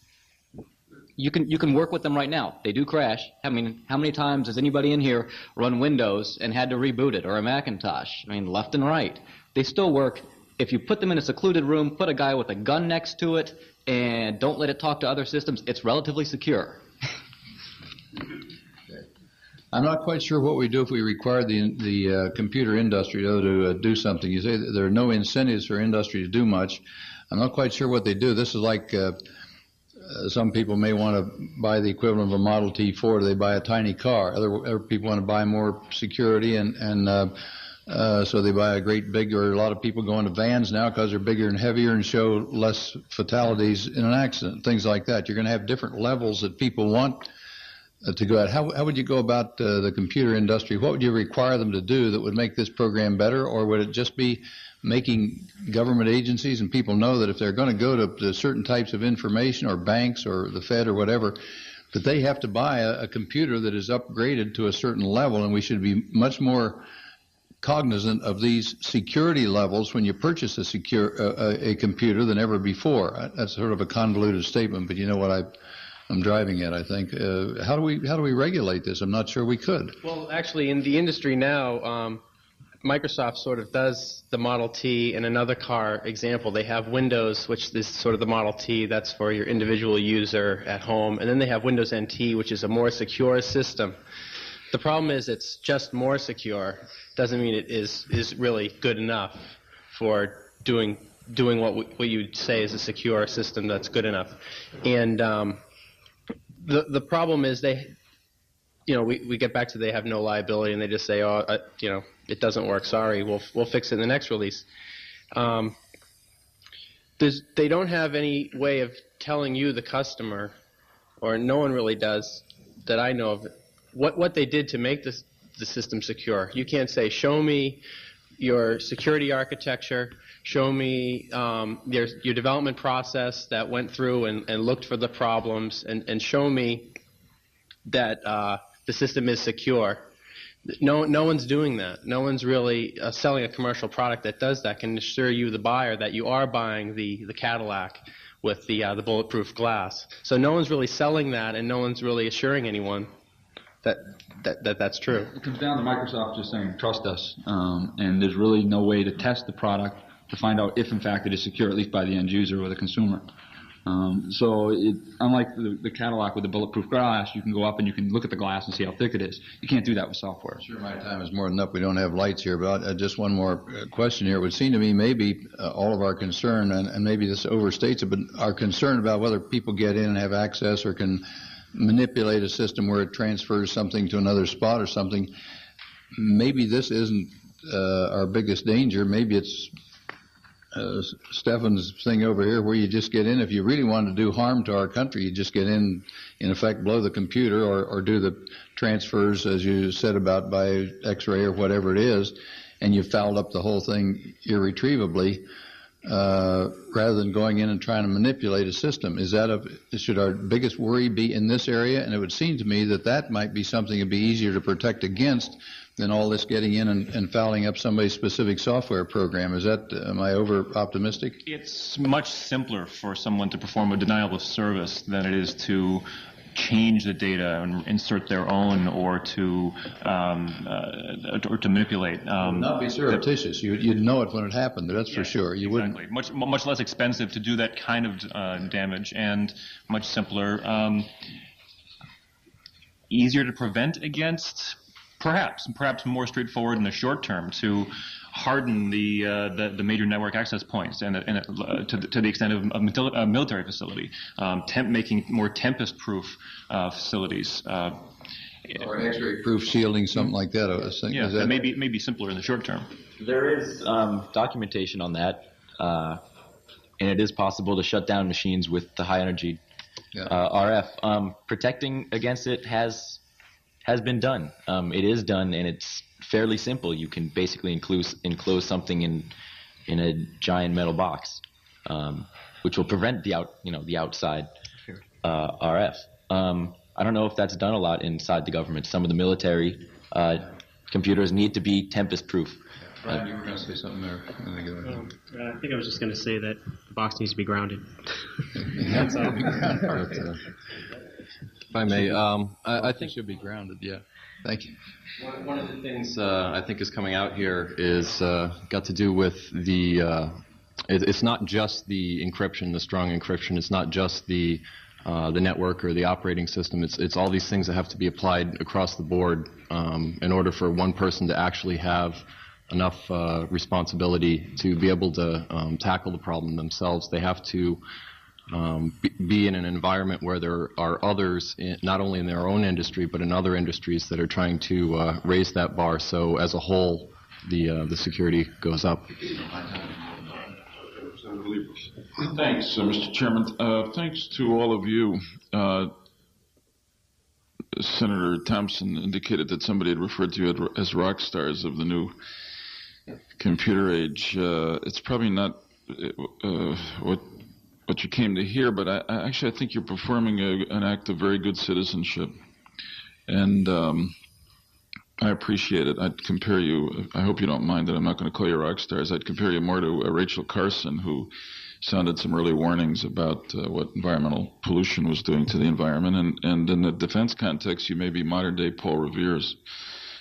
you can work with them right now. They do crash. I mean, how many times has anybody in here run Windows and had to reboot it, or a Macintosh? I mean, left and right. They still work. If you put them in a secluded room, put a guy with a gun next to it, and don't let it talk to other systems, it's relatively secure. I'm not quite sure what we do if we require the computer industry to do something. You say that there are no incentives for industry to do much. I'm not quite sure what they do. This is like some people may want to buy the equivalent of a Model T Ford. They buy a tiny car. Other people want to buy more security, so they buy a great big, or a lot of people go into vans now because they're bigger and heavier and show less fatalities in an accident, things like that. You're going to have different levels that people want to go at. How would you go about the computer industry? What would you require them to do that would make this program better, or would it just be making government agencies and people know that if they're going to go to certain types of information, or banks or the Fed or whatever, that they have to buy a computer that is upgraded to a certain level, and we should be much more cognizant of these security levels when you purchase a computer than ever before. That's sort of a convoluted statement, but you know what I'm driving at, I think. How do we regulate this? I'm not sure we could. Well, actually, in the industry now, Microsoft sort of does the Model T in another car example. They have Windows, which is sort of the Model T, that's for your individual user at home, and then they have Windows NT, which is a more secure system. The problem is it's just more secure. Doesn't mean it is really good enough for doing what you'd say is a secure system that's good enough. And the problem is we get back to they have no liability, and they just say, it doesn't work. Sorry, we'll fix it in the next release. They don't have any way of telling you, the customer, or no one really does that I know of, what they did to make the system secure. You can't say, show me your security architecture, show me your development process that went through and looked for the problems, and show me that the system is secure. No one's doing that. No one's really selling a commercial product that does that, can assure you, the buyer, that you are buying the Cadillac with the bulletproof glass. So no one's really selling that, and no one's really assuring anyone that's true. It comes down to Microsoft just saying, trust us, and there's really no way to test the product to find out if, in fact, it is secure, at least by the end user or the consumer. So unlike the Cadillac with the bulletproof glass, you can go up and you can look at the glass and see how thick it is. You can't do that with software. Sure, my time is more than up. We don't have lights here, but just one more question here. It would seem to me maybe all of our concern, and maybe this overstates it, but our concern about whether people get in and have access or can manipulate a system where it transfers something to another spot or something, maybe this isn't our biggest danger. Maybe it's Stefan's thing over here, where you just get in. If you really want to do harm to our country, you just get in effect, blow the computer or do the transfers, as you said, about by X-ray or whatever it is, and you fouled up the whole thing irretrievably, rather than going in and trying to manipulate a system. Should our biggest worry be in this area? And it would seem to me that might be something that'd be easier to protect against than all this getting in and fouling up somebody's specific software program. Am I over optimistic? It's much simpler for someone to perform a denial of service than it is to change the data and insert their own, or to manipulate. Not be surreptitious. You'd know it when it happened. That's for sure. You exactly. wouldn't. Much less expensive to do that kind of damage, and much simpler. Easier to prevent against. Perhaps more straightforward in the short term to harden the major network access points and to the extent of a military facility, making more tempest-proof facilities. Or X-ray-proof shielding, something like that. I was thinking. Yeah, that may be simpler in the short term. There is documentation on that, and it is possible to shut down machines with the high-energy RF. Protecting against it has been done. It is done, and it's fairly simple. You can basically enclose something in a giant metal box, which will prevent the outside RF. I don't know if that's done a lot inside the government. Some of the military computers need to be tempest-proof. Brian, you were going to say something there. I think I was just going to say that the box needs to be grounded. That's all. If I may, I think it should be grounded, yeah. Thank you. One of the things I think is coming out here is got to do with it's not just the encryption, the strong encryption. It's not just the network or the operating system. It's all these things that have to be applied across the board in order for one person to actually have enough responsibility to be able to tackle the problem themselves. They have to be in an environment where there are others, not only in their own industry, but in other industries that are trying to raise that bar. So as a whole, the security goes up. Thanks, Mr. Chairman. Thanks to all of you. Senator Thompson indicated that somebody had referred to you as rock stars of the new computer age. It's probably not what you came to hear, but I think you're performing an act of very good citizenship, and I appreciate it. I'd compare you, I hope you don't mind that I'm not going to call you rock stars, I'd compare you more to Rachel Carson, who sounded some early warnings about what environmental pollution was doing to the environment, and in the defense context, you may be modern-day Paul Revere's,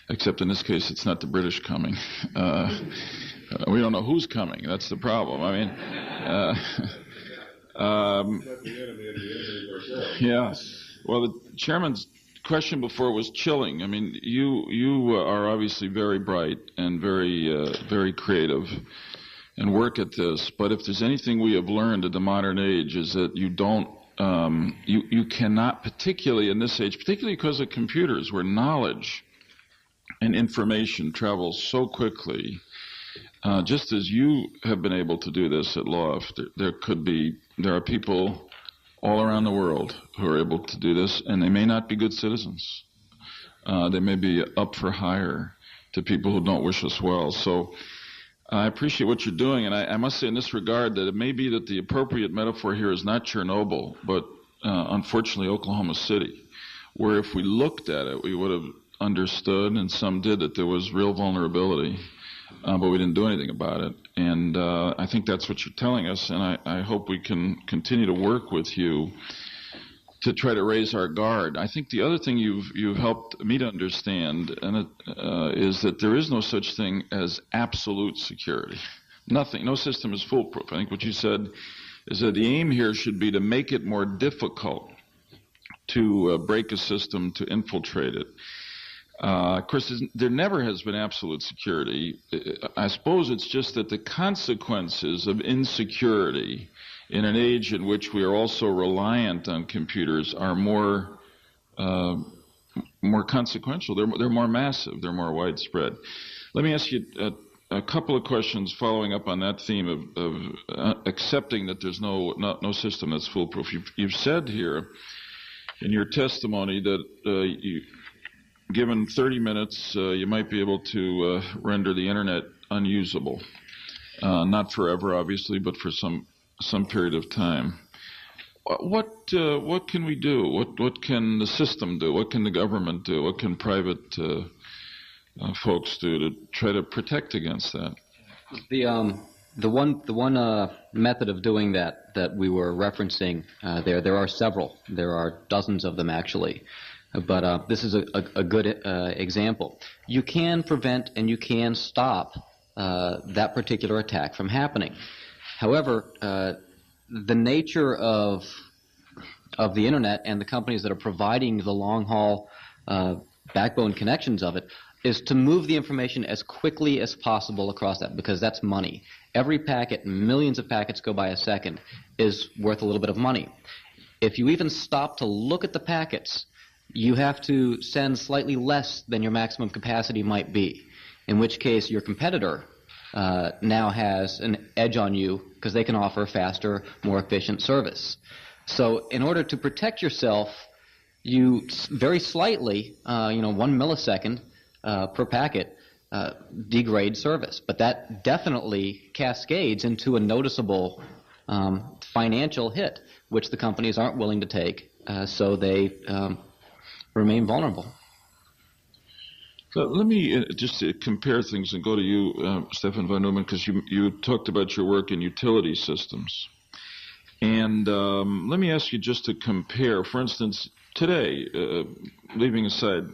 except in this case, it's not the British coming. We don't know who's coming. That's the problem. I mean, yeah. Well, the chairman's question before was chilling. I mean, you are obviously very bright and very creative and work at this. But if there's anything we have learned at the modern age is that you don't, you cannot, particularly in this age, particularly because of computers, where knowledge and information travels so quickly. Just as you have been able to do this at L0pht, there are people all around the world who are able to do this, and they may not be good citizens. They may be up for hire to people who don't wish us well. So I appreciate what you're doing, and I must say in this regard that it may be that the appropriate metaphor here is not Chernobyl, but unfortunately Oklahoma City, where if we looked at it, we would have understood, and some did, that there was real vulnerability, but we didn't do anything about it. And I think that's what you're telling us, and I hope we can continue to work with you to try to raise our guard. I think the other thing you've helped me to understand is that there is no such thing as absolute security. Nothing. No system is foolproof. I think what you said is that the aim here should be to make it more difficult to break a system, to infiltrate it. Of course, there never has been absolute security. I suppose it's just that the consequences of insecurity in an age in which we are also reliant on computers are more consequential. They're more massive. They're more widespread. Let me ask you a couple of questions following up on that theme of accepting that there's no system that's foolproof. You've said here in your testimony that given 30 minutes, you might be able to render the internet unusable. Not forever, obviously, but for some period of time. What can we do? What can the system do? What can the government do? What can private folks do to try to protect against that? The one method of doing that we were referencing there are several. There are dozens of them actually. But this is a good example. You can prevent and you can stop that particular attack from happening. However, the nature of the internet and the companies that are providing the long-haul backbone connections of it is to move the information as quickly as possible across that, because that's money. Every packet, millions of packets go by a second, is worth a little bit of money. If you even stop to look at the packets, you have to send slightly less than your maximum capacity might be, in which case your competitor now has an edge on you because they can offer faster, more efficient service. So in order to protect yourself, you very slightly, 1 millisecond per packet, degrade service. But that definitely cascades into a noticeable financial hit, which the companies aren't willing to take, so they remain vulnerable. So let me just compare things and go to you, Stefan Von Neumann, because you talked about your work in utility systems. And let me ask you just to compare, for instance, today, leaving aside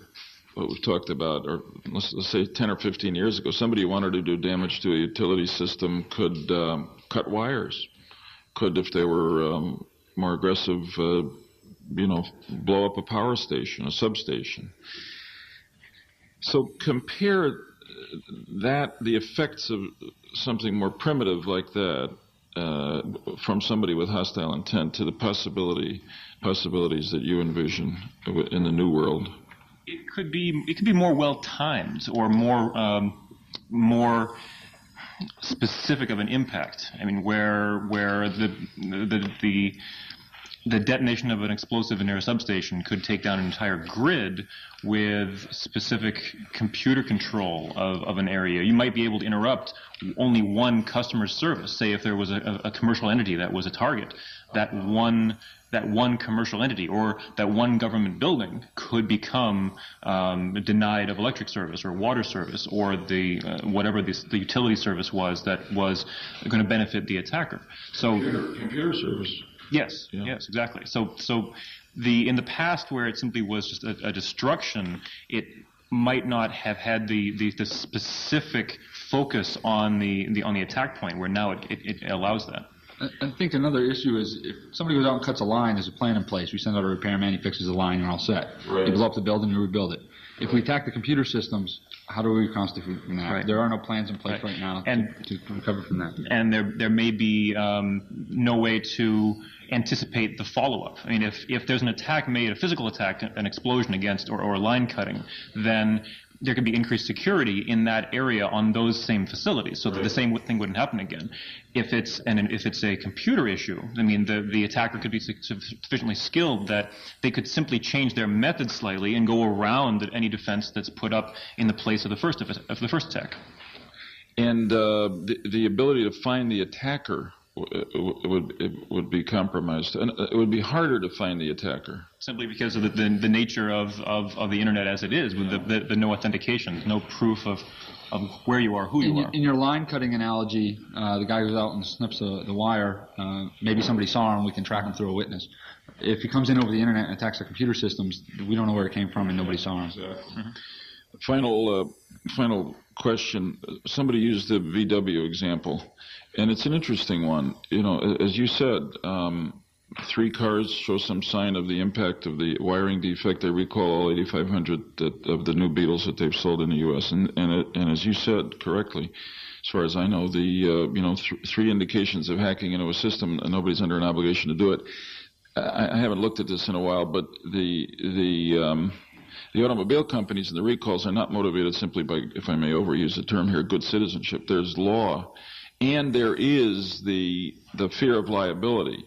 what we've talked about, or let's say 10 or 15 years ago, somebody who wanted to do damage to a utility system could cut wires, could, if they were more aggressive, blow up a power station, a substation. So compare that, the effects of something more primitive like that, from somebody with hostile intent to the possibilities that you envision in the new world? It could be more well timed or more specific of an impact. I mean, where the detonation of an explosive near a substation could take down an entire grid with specific computer control of an area. You might be able to interrupt only one customer's service. Say if there was a commercial entity that was a target, that one commercial entity or that one government building could become denied of electric service or water service or the whatever the utility service was that was going to benefit the attacker. So computer service. Yes, yes, exactly. So in the past where it simply was just a destruction, it might not have had the specific focus on the attack point, where now it allows that. I think another issue is if somebody goes out and cuts a line, there's a plan in place. We send out a repairman, he fixes the line, and we're all set. Right. You blow up the building and rebuild it. If we attack the computer systems, how do we reconstitute from that? Right. There are no plans in place right now to recover from that. And there may be no way to anticipate the follow-up. I mean, if there's an attack made, a physical attack, an explosion against or line cutting, then there could be increased security in that area on those same facilities, so that the same thing wouldn't happen again. If it's a computer issue, I mean, the attacker could be sufficiently skilled that they could simply change their method slightly and go around any defense that's put up in the place of the first attack. And the ability to find the attacker would be compromised, and it would be harder to find the attacker. Simply because of the nature of the internet as it is, with the no authentication, no proof of where you are, who you are. In your line cutting analogy, the guy goes out and snips the wire. Maybe somebody saw him. We can track him through a witness. If he comes in over the internet and attacks our computer systems, we don't know where it came from and nobody saw him. Final question. Somebody used the VW example, and it's an interesting one. You know, as you said, 3 cars show some sign of the impact of the wiring defect. They recall all 8,500 of the new Beetles that they've sold in the U.S. And as you said correctly, as far as I know, the 3 indications of hacking into a system, and nobody's under an obligation to do it. I haven't looked at this in a while, but the automobile companies and the recalls are not motivated simply by, if I may overuse the term here, good citizenship. There's law, and there is the fear of liability.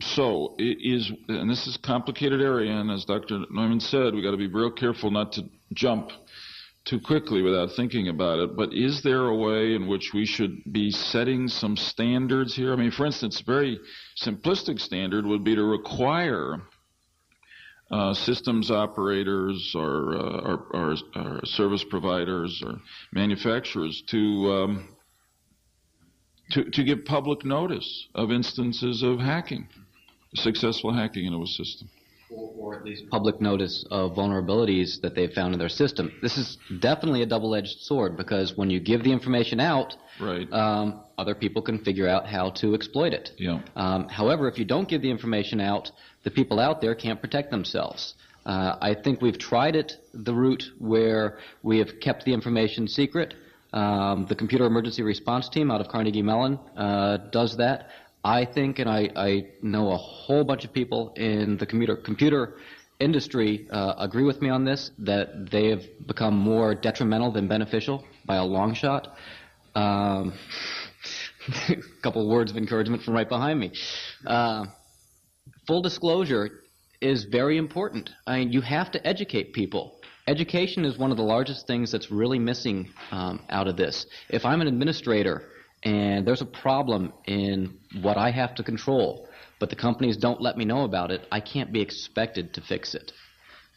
So it is, and this is a complicated area, and as Dr. Neumann said, we got to be real careful not to jump too quickly without thinking about it. But is there a way in which we should be setting some standards here? I mean, for instance, a very simplistic standard would be to require systems operators or service providers or manufacturers to give public notice of instances of hacking, successful hacking into a system. Or at least public notice of vulnerabilities that they've found in their system. This is definitely a double-edged sword, because when you give the information out, right, other people can figure out how to exploit it. Yeah. However, if you don't give the information out, the people out there can't protect themselves. I think we've tried the route where we have kept the information secret. The Computer Emergency Response Team out of Carnegie Mellon does that. I think, and I know a whole bunch of people in the computer industry agree with me on this, that they have become more detrimental than beneficial by a long shot. A couple of words of encouragement from right behind me. Full disclosure is very important. I mean, you have to educate people. Education is one of the largest things that's really missing out of this. If I'm an administrator and there's a problem in what I have to control, but the companies don't let me know about it, I can't be expected to fix it.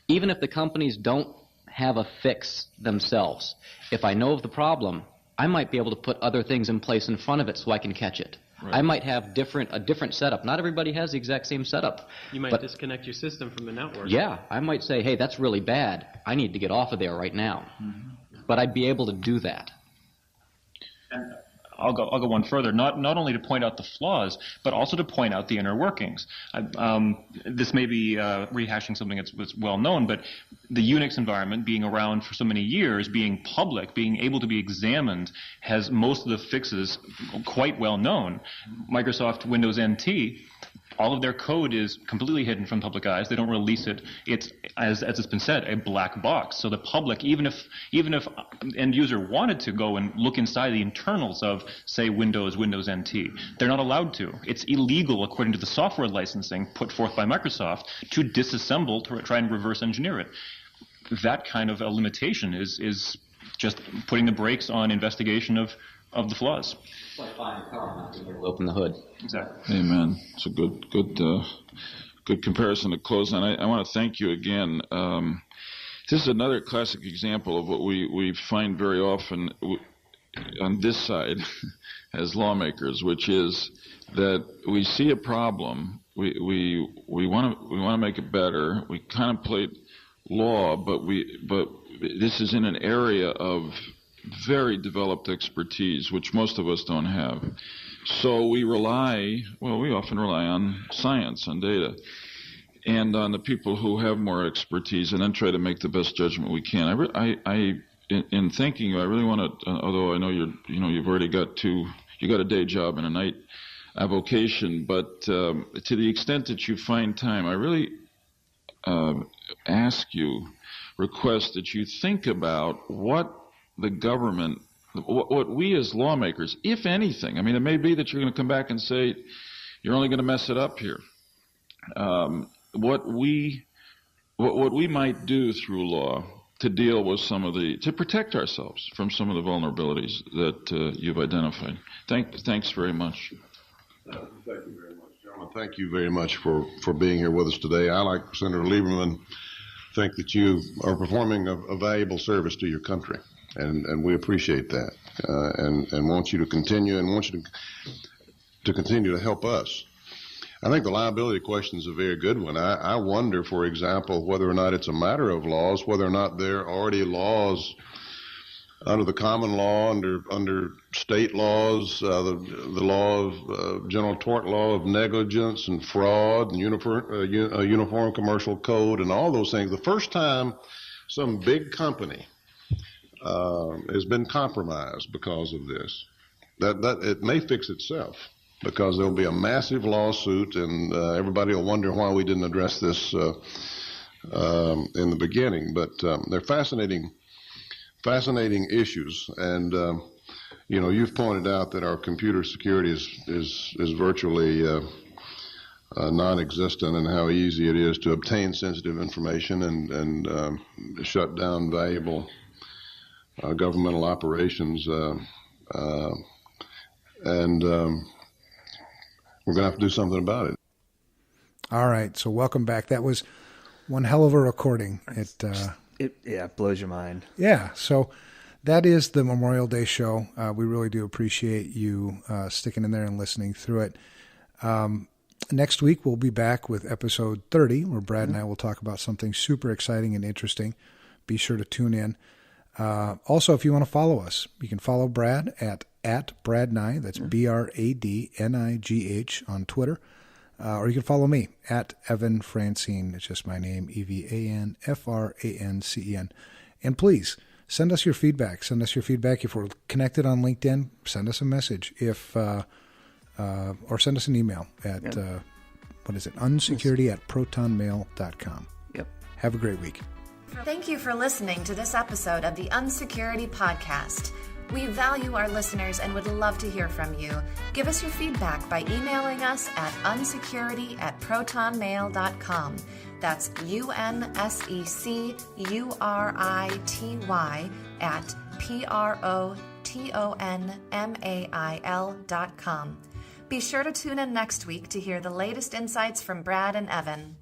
Even if the companies don't have a fix themselves, if I know of the problem, I might be able to put other things in place in front of it so I can catch it. Right. I might have a different setup. Not everybody has the exact same setup. You might disconnect your system from the network. Yeah, I might say, hey, that's really bad. I need to get off of there right now. Mm-hmm. But I'd be able to do that. And I'll go one further. Not only to point out the flaws, but also to point out the inner workings. This may be rehashing something that's well known, but the Unix environment, being around for so many years, being public, being able to be examined, has most of the fixes quite well known. Microsoft Windows NT, all of their code is completely hidden from public eyes. They don't release it. It's, as it's been said, a black box. So the public, even if end user wanted to go and look inside the internals of, say, Windows NT, they're not allowed to. It's illegal, according to the software licensing put forth by Microsoft, to disassemble, to try and reverse engineer it. That kind of a limitation is just putting the brakes on investigation of the flaws. It's like buying a car, not being able to open the hood. Exactly. Amen. It's a good comparison to close on. I want to thank you again. This is another classic example of what we find very often on this side as lawmakers, which is that we see a problem, we want to make it better, we contemplate law, but this is in an area of very developed expertise, which most of us don't have. So we often rely on science, on data, and on the people who have more expertise, and then try to make the best judgment we can. In thanking you, I really want to, although I know you've already got a day job and a night avocation, but to the extent that you find time, I really request that you think about what the government, what we as lawmakers, if anything, I mean, it may be that you're going to come back and say, you're only going to mess it up here. What we might do through law to deal with to protect ourselves from some of the vulnerabilities that you've identified. Thanks very much. Thank you very much, gentlemen. Thank you very much for being here with us today. I, like Senator Lieberman, think that you are performing a valuable service to your country. And we appreciate that, and want you to continue, and want you to continue to help us. I think the liability question is a very good one. I wonder, for example, whether or not it's a matter of laws, whether or not there are already laws under the common law, under state laws, the law of general tort law of negligence and fraud and uniform commercial code and all those things. The first time some big company has been compromised because of this, that it may fix itself, because there'll be a massive lawsuit, and everybody will wonder why we didn't address this in the beginning. But they're fascinating issues, and you've pointed out that our computer security is virtually non-existent, and how easy it is to obtain sensitive information and shut down valuable governmental operations, and we're going to have to do something about it. All right, so welcome back. That was one hell of a recording. It blows your mind. Yeah, so that is the Memorial Day show. We really do appreciate you sticking in there and listening through it. Next week, we'll be back with episode 30, where Brad and I will talk about something super exciting and interesting. Be sure to tune in. Also, if you want to follow us, you can follow Brad at BradNigh, that's BRADNIGH on Twitter, or you can follow me at Evan Francine. It's just my name, EVANFRANCEN. And please send us your feedback. If we're connected on LinkedIn, send us a message. Or send us an email at unsecurity@protonmail.com. Yep. Have a great week. Thank you for listening to this episode of the Unsecurity Podcast. We value our listeners and would love to hear from you. Give us your feedback by emailing us at unsecurity@protonmail.com. That's UNSECURITY@PROTONMAIL.com. Be sure to tune in next week to hear the latest insights from Brad and Evan.